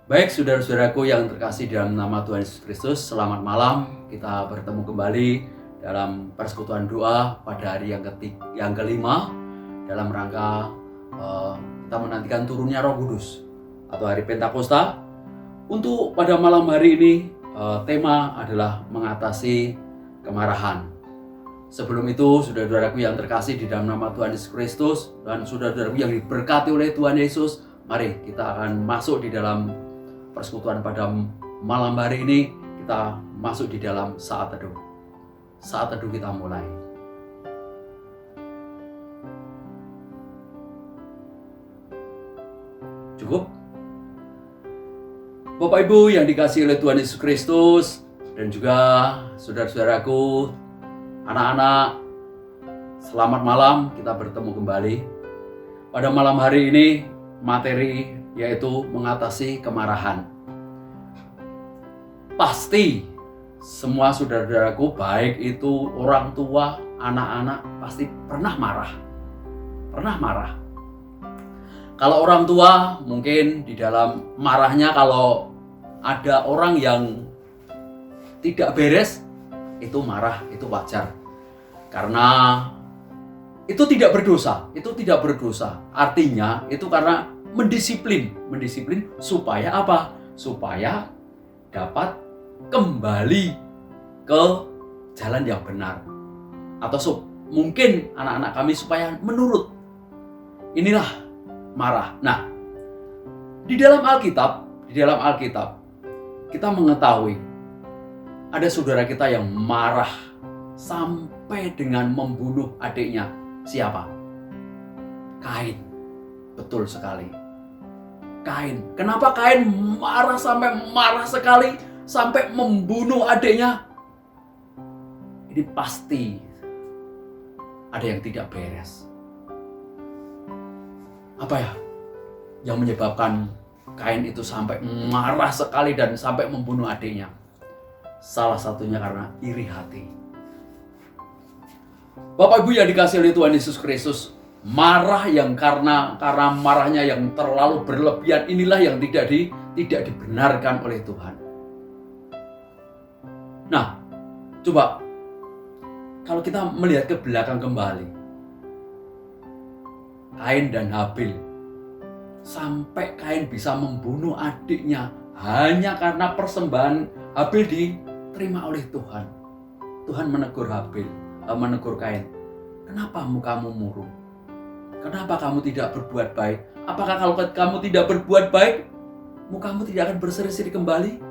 Baik, saudara-saudaraku yang terkasih dalam nama Tuhan Yesus Kristus, selamat malam. Kita bertemu kembali dalam persekutuan doa pada hari yang kelima dalam rangka kita menantikan turunnya Roh Kudus atau hari Pentakosta. Untuk pada malam hari ini tema adalah mengatasi kemarahan. Sebelum itu, saudara-saudaraku yang terkasih di dalam nama Tuhan Yesus Kristus dan saudara-saudaraku yang diberkati oleh Tuhan Yesus, mari kita akan masuk di dalam persekutuan pada malam hari ini. Kita masuk di dalam saat teduh. Saat teduh kita mulai. Cukup? Bapak Ibu yang dikasihi oleh Tuhan Yesus Kristus dan juga saudara-saudaraku, anak-anak, selamat malam. Kita bertemu kembali. Pada malam hari ini materi yaitu mengatasi kemarahan. Pasti semua saudara-saudaraku, baik itu orang tua, anak-anak, pasti pernah marah. Pernah marah. Kalau orang tua mungkin di dalam marahnya, kalau ada orang yang tidak beres, itu marah, itu wajar. Karena itu tidak berdosa, Artinya itu karena mendisiplin supaya apa? Supaya dapat kembali ke jalan yang benar. Atau mungkin anak-anak kami supaya menurut. Inilah marah. Nah, di dalam Alkitab kita mengetahui ada saudara kita yang marah sampai dengan membunuh adiknya. Siapa? Kain. Betul sekali. Kain. Kenapa Kain marah sekali sampai membunuh adiknya? Ini pasti ada yang tidak beres. Apa ya yang menyebabkan Kain itu sampai marah sekali dan sampai membunuh adiknya? Salah satunya karena iri hati. Bapak Ibu yang dikasihi oleh Tuhan Yesus Kristus, marah yang karena marahnya yang terlalu berlebihan, inilah yang tidak dibenarkan oleh Tuhan. Nah, coba kalau kita melihat ke belakang kembali, Kain dan Habil, sampai Kain bisa membunuh adiknya hanya karena persembahan Habil diterima oleh Tuhan. Tuhan menegur Kain, kenapa mukamu murung? Kenapa kamu tidak berbuat baik? Apakah kalau kamu tidak berbuat baik, mukamu tidak akan berseri-seri kembali?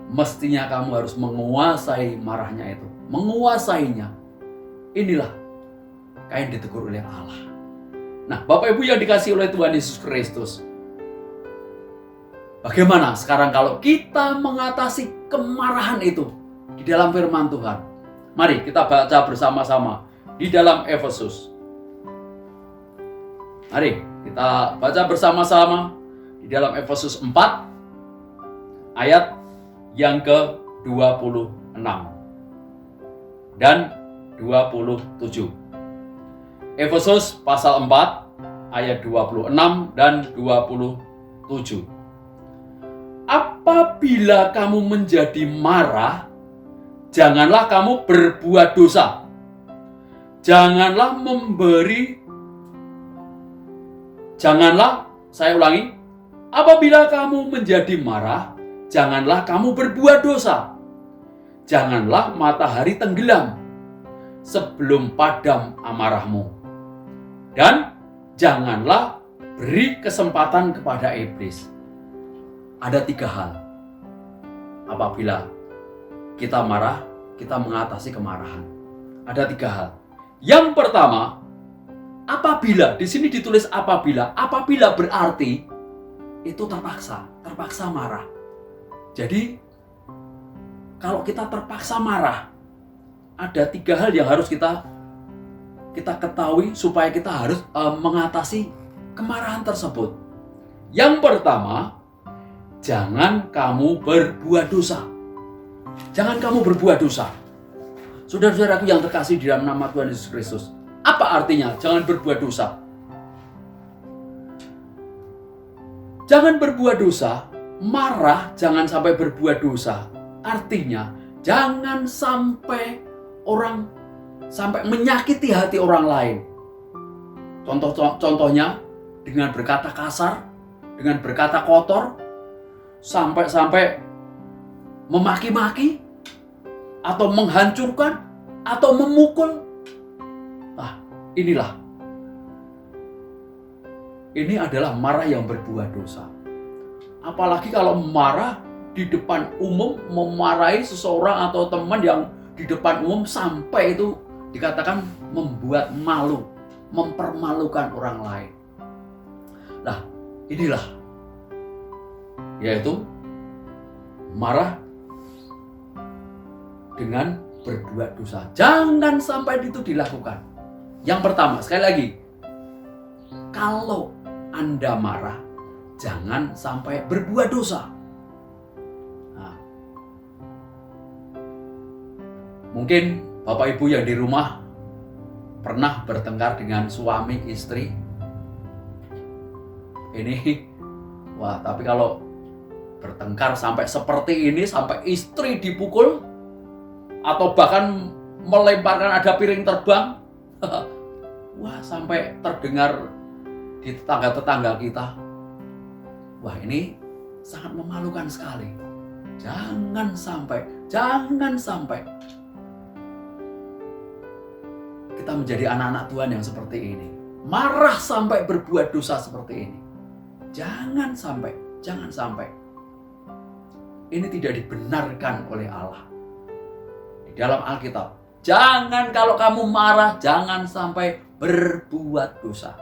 Mestinya kamu harus menguasai marahnya itu. Menguasainya. Inilah Kain ditegur oleh Allah. Nah, Bapak Ibu yang dikasihi oleh Tuhan Yesus Kristus, bagaimana sekarang kalau kita mengatasi kemarahan itu di dalam firman Tuhan? Mari kita baca bersama-sama di dalam Efesus. Mari kita baca bersama-sama di dalam Efesus 4 ayat yang ke-26 dan 27. Efesus pasal 4 ayat 26 dan 27. Apabila kamu menjadi marah, janganlah kamu berbuat dosa. Apabila kamu menjadi marah, janganlah kamu berbuat dosa. Janganlah matahari tenggelam sebelum padam amarahmu. Dan janganlah beri kesempatan kepada iblis. Ada 3 hal. Apabila kita marah, kita mengatasi kemarahan. Ada 3 hal. Yang pertama, apabila, di sini ditulis apabila. Apabila berarti itu terpaksa marah. Jadi kalau kita terpaksa marah, ada 3 hal yang harus kita ketahui supaya kita harus mengatasi kemarahan tersebut. Yang pertama, jangan kamu berbuat dosa. Jangan kamu berbuat dosa. Saudara-saudaraku yang terkasih di dalam nama Tuhan Yesus Kristus, apa artinya jangan berbuat dosa? Jangan berbuat dosa marah jangan sampai berbuat dosa. Artinya jangan sampai menyakiti hati orang lain. Contohnya dengan berkata kasar, dengan berkata kotor, sampai memaki-maki, atau menghancurkan, atau memukul. Ini adalah marah yang berbuat dosa. Apalagi kalau marah di depan umum, memarahi seseorang atau teman yang di depan umum sampai itu dikatakan membuat malu, mempermalukan orang lain. Nah, inilah yaitu marah dengan berbuat dosa. Jangan sampai itu dilakukan. Yang pertama, sekali lagi, kalau Anda marah, jangan sampai berbuat dosa. Mungkin Bapak Ibu yang di rumah pernah bertengkar dengan suami istri. Tapi kalau bertengkar sampai seperti ini, sampai istri dipukul, atau bahkan melemparkan ada piring terbang, sampai terdengar di tetangga-tetangga kita. Ini sangat memalukan sekali. Jangan sampai kita menjadi anak-anak Tuhan yang seperti ini. Marah sampai berbuat dosa seperti ini. Jangan sampai. Ini tidak dibenarkan oleh Allah. Di dalam Alkitab, jangan kalau kamu marah, jangan sampai berbuat dosa.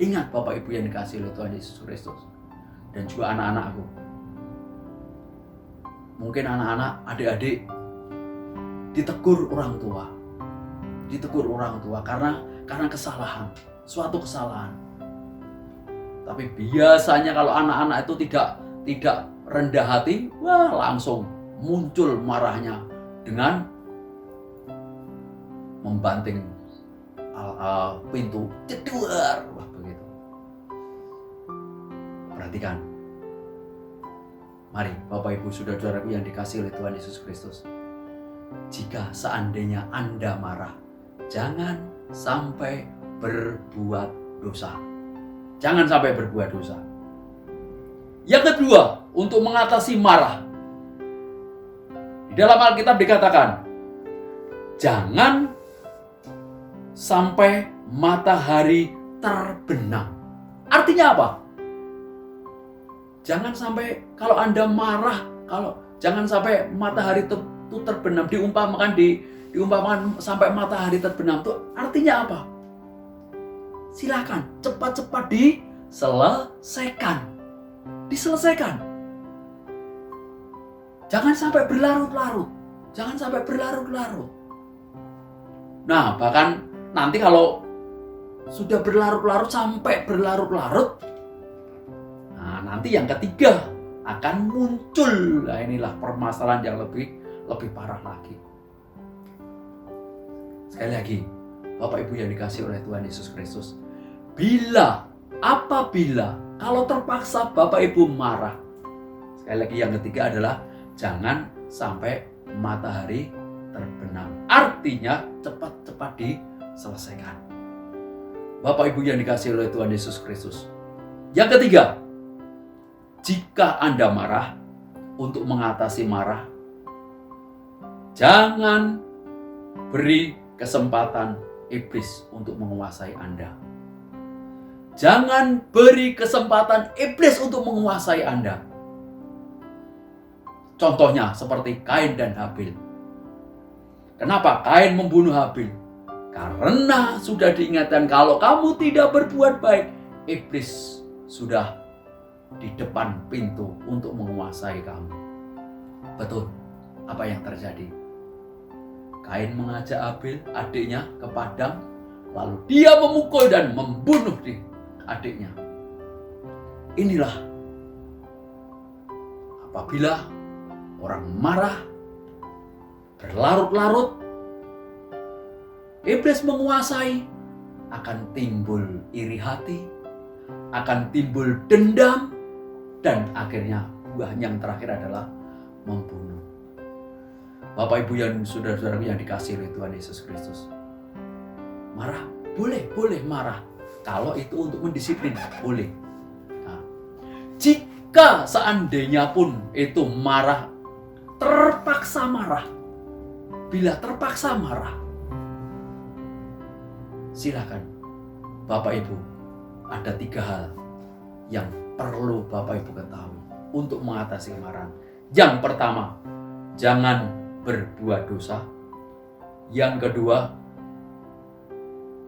Ingat Bapak Ibu yang dikasihi oleh Tuhan Yesus Kristus. Dan juga anak-anakku. Mungkin anak-anak, adik-adik ditegur orang tua karena kesalahan, suatu kesalahan. Tapi biasanya kalau anak-anak itu tidak rendah hati, langsung muncul marahnya dengan membanting pintu, jedor, begitu. Perhatikan. Mari Bapak Ibu saudara-saudaraku yang dikasihi oleh Tuhan Yesus Kristus. Jika seandainya Anda marah, jangan sampai berbuat dosa. Jangan sampai berbuat dosa. Yang kedua, untuk mengatasi marah. Di dalam Alkitab dikatakan, jangan sampai matahari terbenam. Artinya apa? Jangan sampai kalau Anda marah, jangan sampai matahari itu terbenam. Diumpamakan sampai matahari terbenam itu artinya apa? Silakan cepat-cepat diselesaikan. Jangan sampai berlarut-larut. Nah, bahkan nanti kalau sudah berlarut-larut, nanti yang ketiga akan muncul. Inilah permasalahan yang lebih parah lagi. Sekali lagi, Bapak Ibu yang dikasihi oleh Tuhan Yesus Kristus, apabila kalau terpaksa Bapak Ibu marah, sekali lagi yang ketiga adalah jangan sampai matahari terbenam. Artinya cepat-cepat diselesaikan. Bapak Ibu yang dikasihi oleh Tuhan Yesus Kristus. Yang ketiga, jika Anda marah, untuk mengatasi marah, jangan beri kesempatan iblis untuk menguasai Anda. Jangan beri kesempatan iblis untuk menguasai Anda. Contohnya seperti Kain dan Habil. Kenapa Kain membunuh Habil? Karena sudah diingatkan kalau kamu tidak berbuat baik, iblis sudah di depan pintu untuk menguasai kamu. Betul, apa yang terjadi? Kain mengajak Habil, adiknya, ke padang, lalu dia memukul dan membunuh adiknya. Inilah apabila orang marah, berlarut-larut, iblis menguasai, akan timbul iri hati, akan timbul dendam, dan akhirnya buah yang terakhir adalah membunuh. Bapak Ibu yang saudara-saudara yang dikasihi oleh Tuhan Yesus Kristus, marah boleh marah. Kalau itu untuk mendisiplin boleh. Nah, jika seandainya pun itu marah, terpaksa marah, bila terpaksa marah, silakan Bapak Ibu, ada 3 hal yang perlu Bapak Ibu ketahui untuk mengatasi kemarahan. Yang pertama, jangan berbuat dosa. Yang kedua,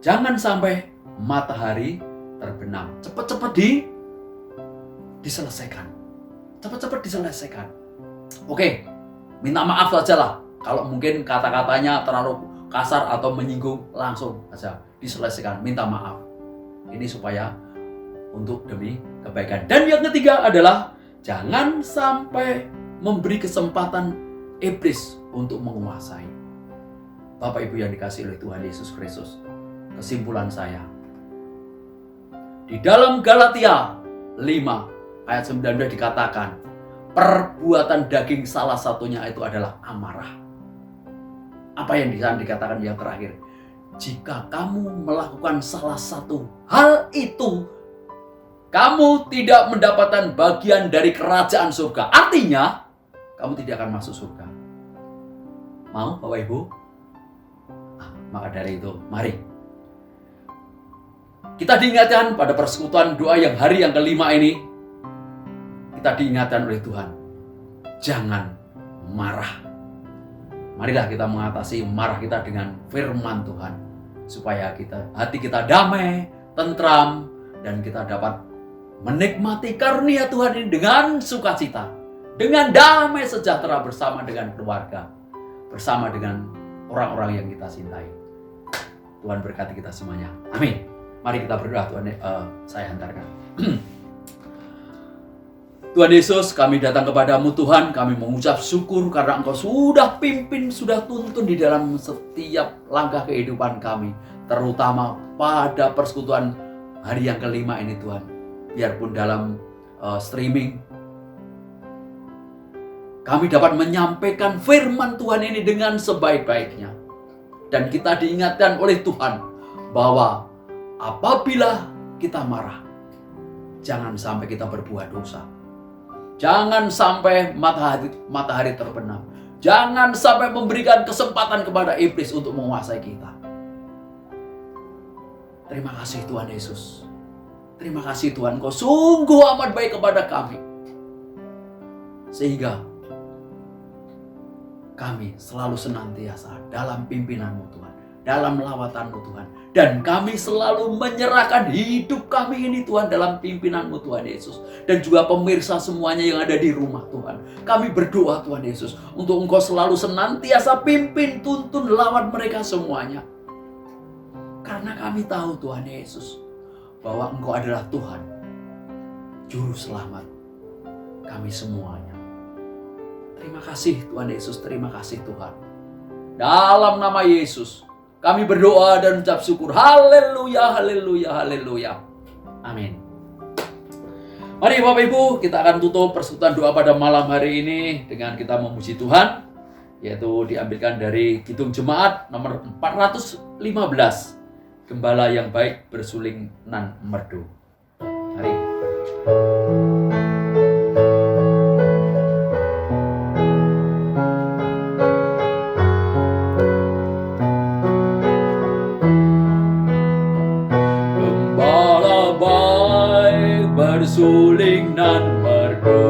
jangan sampai matahari terbenam. Cepat-cepat diselesaikan. Cepat-cepat diselesaikan. Oke, minta maaf saja lah. Kalau mungkin kata-katanya terlalu kasar atau menyinggung, langsung saja diselesaikan. Minta maaf. Ini supaya untuk demi kebaikan. Dan yang ketiga adalah jangan sampai memberi kesempatan iblis untuk menguasai. Bapak Ibu yang dikasihi oleh Tuhan Yesus Kristus, kesimpulan saya, di dalam Galatia 5 ayat 19 dikatakan, perbuatan daging salah satunya itu adalah amarah. Apa yang di sana dikatakan yang terakhir? Jika kamu melakukan salah satu hal itu, kamu tidak mendapatkan bagian dari kerajaan surga. Artinya, kamu tidak akan masuk surga. Mau Bapak Ibu? Maka dari itu, mari kita diingatkan pada persekutuan doa yang hari yang kelima ini. Kita diingatkan oleh Tuhan, jangan marah. Marilah kita mengatasi marah kita dengan firman Tuhan, supaya hati kita damai, tentram, dan kita dapat menikmati karunia Tuhan ini dengan sukacita, dengan damai sejahtera bersama dengan keluarga, bersama dengan orang-orang yang kita cintai. Tuhan berkati kita semuanya. Amin. Mari kita berdoa. Tuhan, saya hantarkan. Tuhan Yesus, kami datang kepadamu Tuhan, kami mengucap syukur karena Engkau sudah pimpin, sudah tuntun di dalam setiap langkah kehidupan kami, terutama pada persekutuan hari yang kelima ini Tuhan. Biarpun dalam streaming, kami dapat menyampaikan firman Tuhan ini dengan sebaik-baiknya. Dan kita diingatkan oleh Tuhan bahwa apabila kita marah, jangan sampai kita berbuat dosa. Jangan sampai matahari terbenam. Jangan sampai memberikan kesempatan kepada iblis untuk menguasai kita. Terima kasih Tuhan Yesus. Terima kasih Tuhan, Kau sungguh amat baik kepada kami. Sehingga kami selalu senantiasa dalam pimpinan-Mu Tuhan, dalam lawatan-Mu Tuhan. Dan kami selalu menyerahkan hidup kami ini Tuhan dalam pimpinan-Mu Tuhan Yesus. Dan juga pemirsa semuanya yang ada di rumah Tuhan. Kami berdoa Tuhan Yesus untuk Engkau selalu senantiasa pimpin, tuntun, lawan mereka semuanya. Karena kami tahu Tuhan Yesus bahwa Engkau adalah Tuhan, Juru Selamat kami semuanya. Terima kasih Tuhan Yesus, terima kasih Tuhan. Dalam nama Yesus kami berdoa dan ucap syukur. Haleluya, haleluya, haleluya. Amin. Mari Bapak Ibu, kita akan tutup persekutuan doa pada malam hari ini dengan kita memuji Tuhan, yaitu diambilkan dari Kidung Jemaat nomor 415. Gembala yang baik bersuling nan merdu. Mari. Bersuling nan merdu,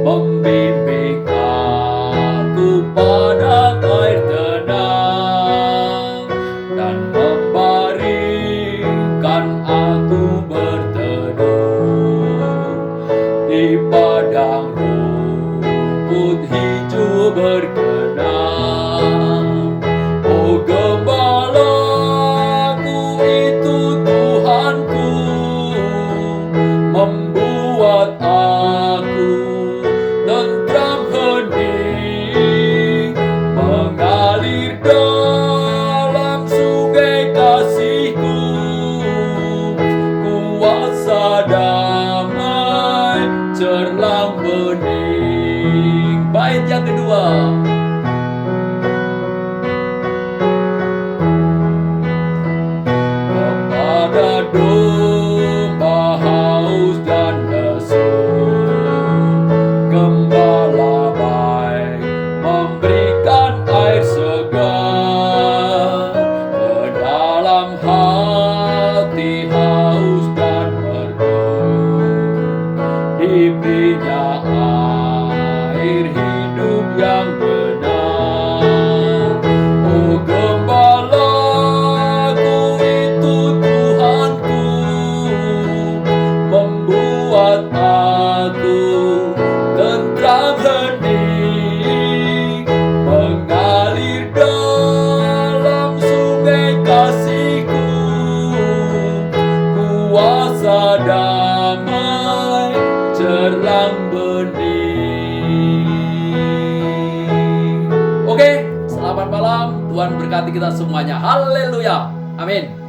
membimbing aku pada air tenang, dan membaringkan aku berteduh di padang rumput hijau berkenang. Oh gembalaku itu Tuhanku, membuat aku tentram hening, mengalir dalam sungai kasih-Ku, kuasa damai pipinya air hidup yang benar. Oh gembalaku itu Tuhanku, membuat aku tentram hening, mengalir dalam sungai kasih-Ku, kuasa damai cerlang bening. Oke, selamat malam. Tuhan berkati kita semuanya. Haleluya. Amin.